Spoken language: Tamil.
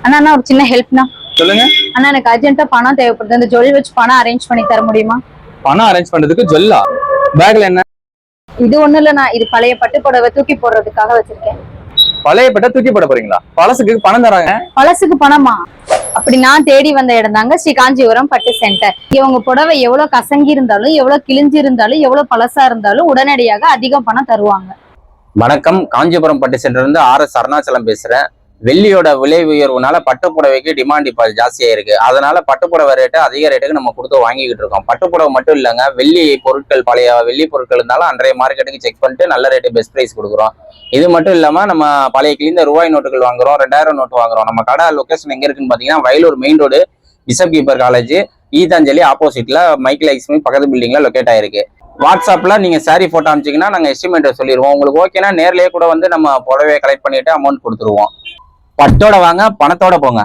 அண்ணா ஒரு சின்ன ஹெல்ப்னா. சொல்லுங்க அண்ணா, எனக்கு அர்ஜென்ட்டா பணம் தேவைப்படுது. அந்த ஜுவல் வச்சு பணம் அரேஞ்ச் பண்ணி தர முடியுமா? பணம் அரேஞ்ச் பண்றதுக்கு ஜுவல்லா? பேக்ல என்ன? இது ஒண்ணு இல்லண்ணா, இது பழைய பட்டு புடவை தூக்கி போடுறதுக்காக வச்சிருக்கேன். பழைய பட்டை தூக்கி போட போறீங்களா? பழசுக்கு பணம் தராங்க. பழசுக்கு பணமா? அப்படி நான் தேடி வந்த இடம் தாங்க ஸ்ரீ காஞ்சிபுரம் பட்டு சென்டர். இவங்க புடவை எவ்வளவு கசங்கி இருந்தாலும், எவ்வளவு கிழிஞ்சு இருந்தாலும், எவ்வளவு பழசா இருந்தாலும் உடனடியாக அதிகம் பணம் தருவாங்க. வணக்கம், காஞ்சிபுரம் பட்டு சென்டர் இருந்து RS அருணாச்சலம் பேசுறேன். வெள்ளியோட விலை உயர்வுனால பட்டுப்புடவைக்கு டிமாண்ட் இப்ப ஜாஸ்தியா இருக்கு. அதனால பட்டுப்புடவை ரேட்டு அதிக ரேட்டுக்கு நம்ம கொடுத்து வாங்கிக்கிட்டு இருக்கோம். பட்டுப்புடவை மட்டும் இல்லைங்க, வெள்ளி பொருட்கள், பழைய வெள்ளி பொருட்கள் இருந்தாலும் அன்றைய மார்க்கெட்டுக்கு செக் பண்ணிட்டு நல்ல ரேட்டு பெஸ்ட் பிரைஸ் கொடுக்குறோம். இது மட்டும் இல்லாம நம்ம பழைய கிழிந்த ரூபாய் நோட்டுகள் வாங்குறோம், 2000 நோட்டு வாங்குறோம். நம்ம கடை லொகேஷன் எங்க இருக்குன்னு பாத்தீங்கன்னா, Vayalur main road, Bishop Heber college, Geethanjali ஆப்போசிட்ல மைக்கேல் ஐஸ்மி பக்கத்து பில்டிங்ல லொகேட் ஆயிருக்கு. வாட்ஸ்அப்ல நீங்க சாரி போட்டோ அனுப்பிச்சீங்கன்னா நாங்க எஸ்டிமேட் சொல்லிடுவோம். உங்களுக்கு ஓகேனா நேர்லயே கூட வந்து நம்ம புடவையை கலெக்ட் பண்ணிட்டு அமௌண்ட் கொடுத்துருவோம். பட்டோட வாங்க, பணத்தோட போங்க.